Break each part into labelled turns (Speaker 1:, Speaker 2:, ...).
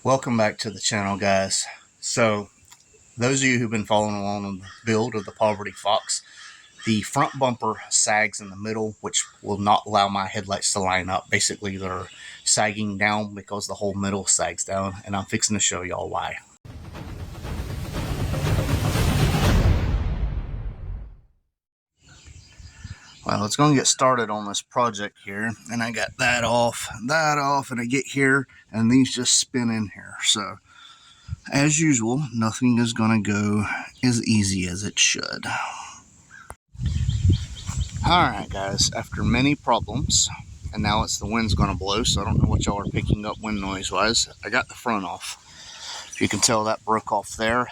Speaker 1: Welcome back to the channel, guys. So those of you who've been following along on the build of the Poverty Fox, the front bumper sags in the middle, which will not allow my headlights to line up. Basically, they're sagging down because the whole middle sags down, and I'm fixing to show y'all why. Well, it's going to get started on this project here, and I got that off, and I get here, and these just spin in here. So, as usual, nothing is going to go as easy as it should. Alright guys, after many problems, and now it's the wind's going to blow, so I don't know what y'all are picking up wind noise wise, I got the front off. If you can tell, that broke off there.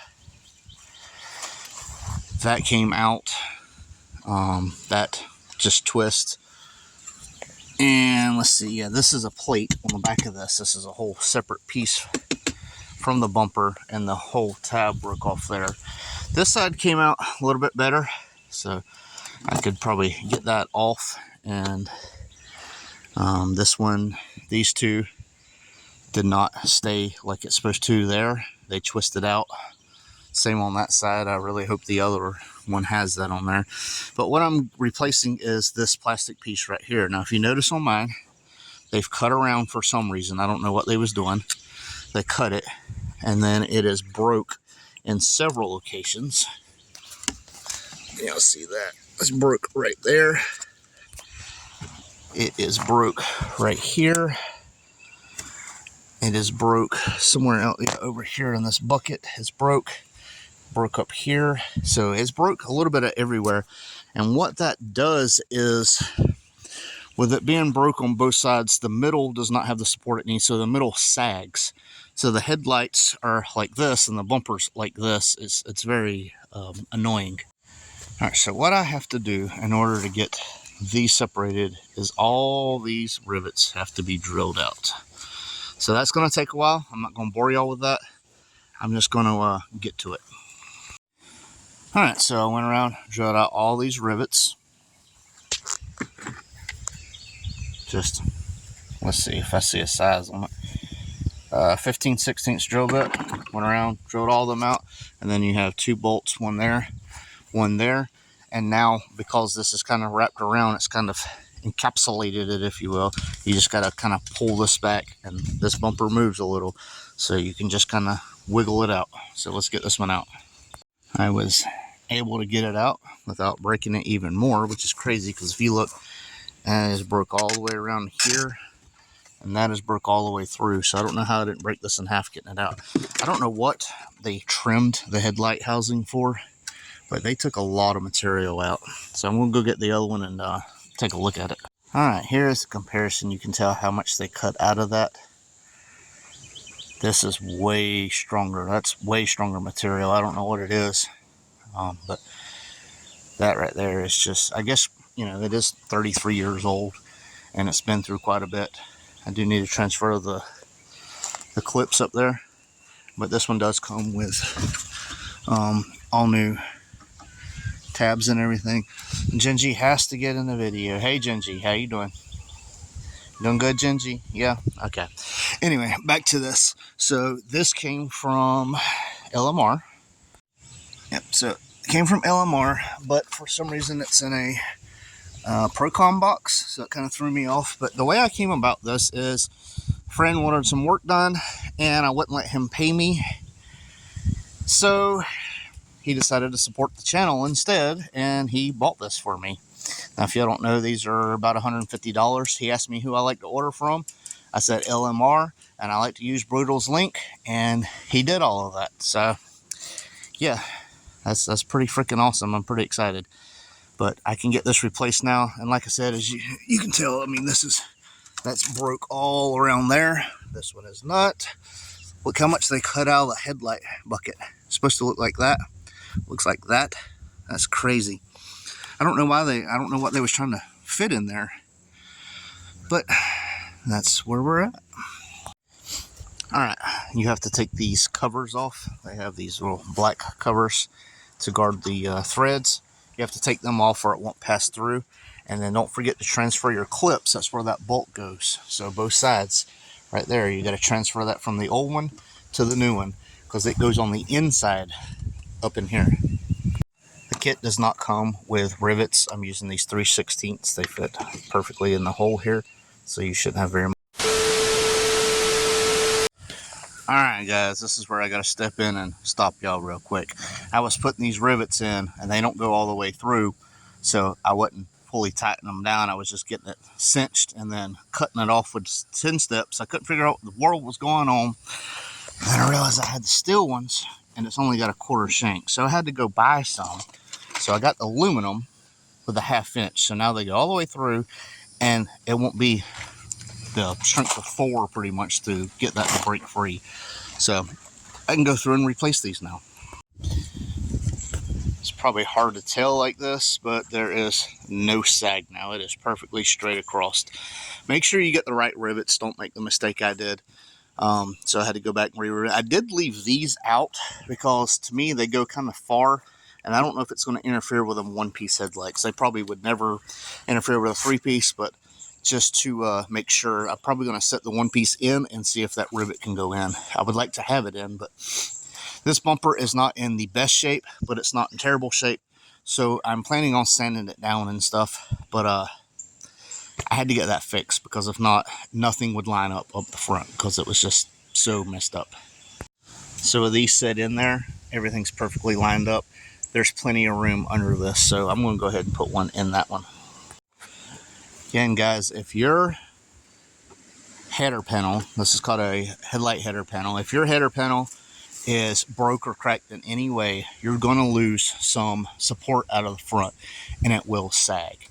Speaker 1: That came out. That just twists. And let's see, yeah, this is a plate on the back of this. This is a whole separate piece from the bumper, and the whole tab broke off there. This side came out a little bit better, so I could probably get that off. And this one, these two did not stay like it's supposed to there. They twisted out. Same on that side. I really hope the other one has that on there. But what I'm replacing is this plastic piece right here. Now, if you notice on mine, they've cut around for some reason. I don't know what they was doing. They cut it, and then it is broke in several locations. You'll see that. It's broke right there. It is broke right here. It is broke somewhere else, over here in this bucket. It's broke up here. So it's broke a little bit of everywhere. And what that does is, with it being broke on both sides, the middle does not have the support it needs. So the middle sags. So the headlights are like this and the bumpers like this. It's very annoying. All right, so what I have to do in order to get these separated is all these rivets have to be drilled out. So that's going to take a while. I'm not going to bore y'all with that. I'm just going to get to it. All right, so I went around, drilled out all these rivets. Just, let's see if I see a size on it. 15/16 drill bit. Went around, drilled all of them out. And then you have two bolts, one there, one there. And now, because this is kind of wrapped around, it's kind of encapsulated it, if you will. You just got to kind of pull this back, and this bumper moves a little, so you can just kind of wiggle it out. So let's get this one out. I was able to get it out without breaking it even more, which is crazy, because if you look, it is broke all the way around here, and that is broke all the way through. So I don't know how I didn't break this in half getting it out. I don't know what they trimmed the headlight housing for, but they took a lot of material out. So I'm going to go get the other one and take a look at it. Alright, here's the comparison. You can tell how much they cut out of that. This is way stronger. That's way stronger material. I don't know what it is. But that right there is just, I guess, it is 33 years old, and it's been through quite a bit. I do need to transfer the clips up there, but this one does come with all new tabs and everything. Genji has to get in the video. Hey Genji, how you doing? Doing good, Genji? Yeah? Okay. Anyway, back to this. So this came from LMR. Yep, so it came from LMR, but for some reason it's in a Procom box, so it kind of threw me off. But the way I came about this is, a friend wanted some work done, and I wouldn't let him pay me. So he decided to support the channel instead, and he bought this for me. Now, if you don't know, these are about $150. He asked me who I like to order from. I said LMR, and I like to use Brutal's link, and he did all of that. So, yeah, that's pretty freaking awesome. I'm pretty excited. But I can get this replaced now, and like I said, as you can tell, I mean, that's broke all around there. This one is not. Look how much they cut out of the headlight bucket. It's supposed to look like that. Looks like that. That's crazy. I don't know what they was trying to fit in there, but that's where we're at. All right, you have to take these covers off. They have these little black covers to guard the threads. You have to take them off or it won't pass through. And then don't forget to transfer your clips. That's where that bolt goes. So both sides right there. You got to transfer that from the old one to the new one because it goes on the inside up in here. The kit does not come with rivets. I'm using these 3/16. They fit perfectly in the hole here, so you shouldn't have very much. Alright guys, this is where I got to step in and stop y'all real quick. I was putting these rivets in and they don't go all the way through, so I wasn't fully tightening them down. I was just getting it cinched and then cutting it off with 10 steps. I couldn't figure out what the world was going on. And then I realized I had the steel ones and it's only got a 1/4 shank, so I had to go buy some. So I got the aluminum with a 1/2 inch, so now they go all the way through and it won't be the strength of 4 pretty much to get that to break free. So I can go through and replace these now. It's probably hard to tell like this, but there is no sag now. It is perfectly straight across. Make sure you get the right rivets. Don't make the mistake I did. So I had to go back and re-rivet. I did leave these out because to me they go kind of far, and I don't know if it's going to interfere with a 1-piece headlights. They probably would never interfere with a 3-piece, but just to make sure, I'm probably going to set the 1-piece in and see if that rivet can go in. I would like to have it in, but this bumper is not in the best shape, but it's not in terrible shape. So I'm planning on sanding it down and stuff, but I had to get that fixed because if not, nothing would line up the front because it was just so messed up. So with these set in there, everything's perfectly lined up. There's plenty of room under this, so I'm going to go ahead and put one in that one. Again, guys, if your header panel, this is called a headlight header panel, if your header panel is broke or cracked in any way, you're going to lose some support out of the front and it will sag.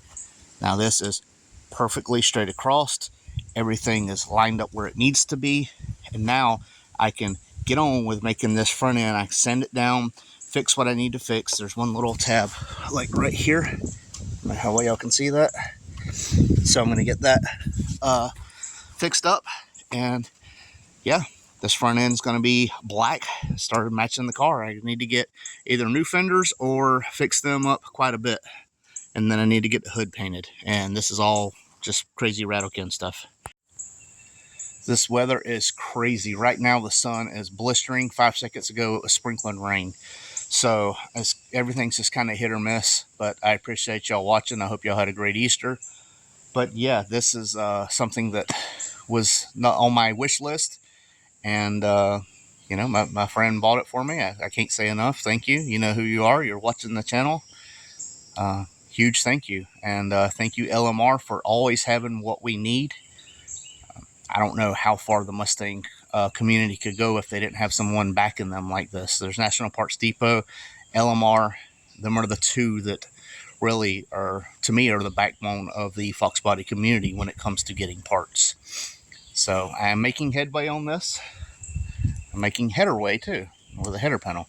Speaker 1: Now this is perfectly straight across. Everything is lined up where it needs to be, and now I can get on with making this front end. I can sand it down, fix what I need to fix. There's one little tab like right here. I don't know how well y'all can see that. So I'm going to get that fixed up, and yeah, this front end is going to be black. Started matching the car. I need to get either new fenders or fix them up quite a bit, and then I need to get the hood painted, and this is all just crazy Rattle-Can stuff. This weather is crazy. Right now the sun is blistering. 5 seconds ago it was sprinkling rain. So everything's just kind of hit or miss, but I appreciate y'all watching. I hope y'all had a great Easter. But yeah, this is something that was not on my wish list, and you know, my friend bought it for me. I can't say enough. Thank you. You know who you are. You're watching the channel. Huge thank you, and thank you LMR for always having what we need. I don't know how far the Mustang community could go if they didn't have someone backing them like this. There's National Parts Depot, LMR. Them are the two that really are, to me, are the backbone of the foxbody community when it comes to getting parts. So I am making headway on this. I'm making headerway too with the header panel.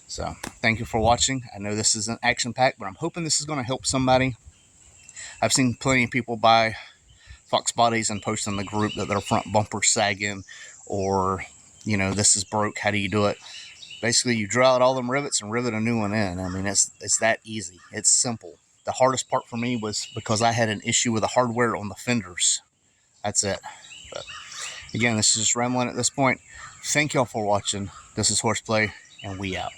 Speaker 1: So thank you for watching. I know this is an action pack, but I'm hoping this is going to help somebody. I've seen plenty of people buy fox bodies and post in the group that their front bumper's sagging, or, you know, this is broke. How do you do it? Basically, you draw out all them rivets and rivet a new one in. I mean, it's that easy. It's simple. The hardest part for me was because I had an issue with the hardware on the fenders. That's it. But again, this is just rambling at this point. Thank y'all for watching. This is Horseplay, and we out.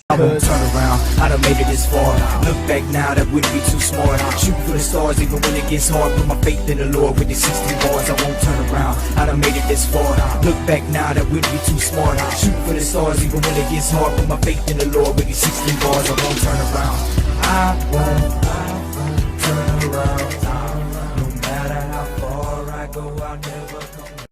Speaker 2: I won't turn around, I done made it this far. Look back now, that wouldn't be too smart. Shoot for the stars even when it gets hard. Put my faith in the Lord with these 16 bars. I won't turn around, I done made it this far. Look back now, that wouldn't be too smart. Shoot for the stars even when it gets hard. Put my faith in the Lord with these 16 bars. I won't turn around, I won't turn around. No matter how far I go, I'll never come back.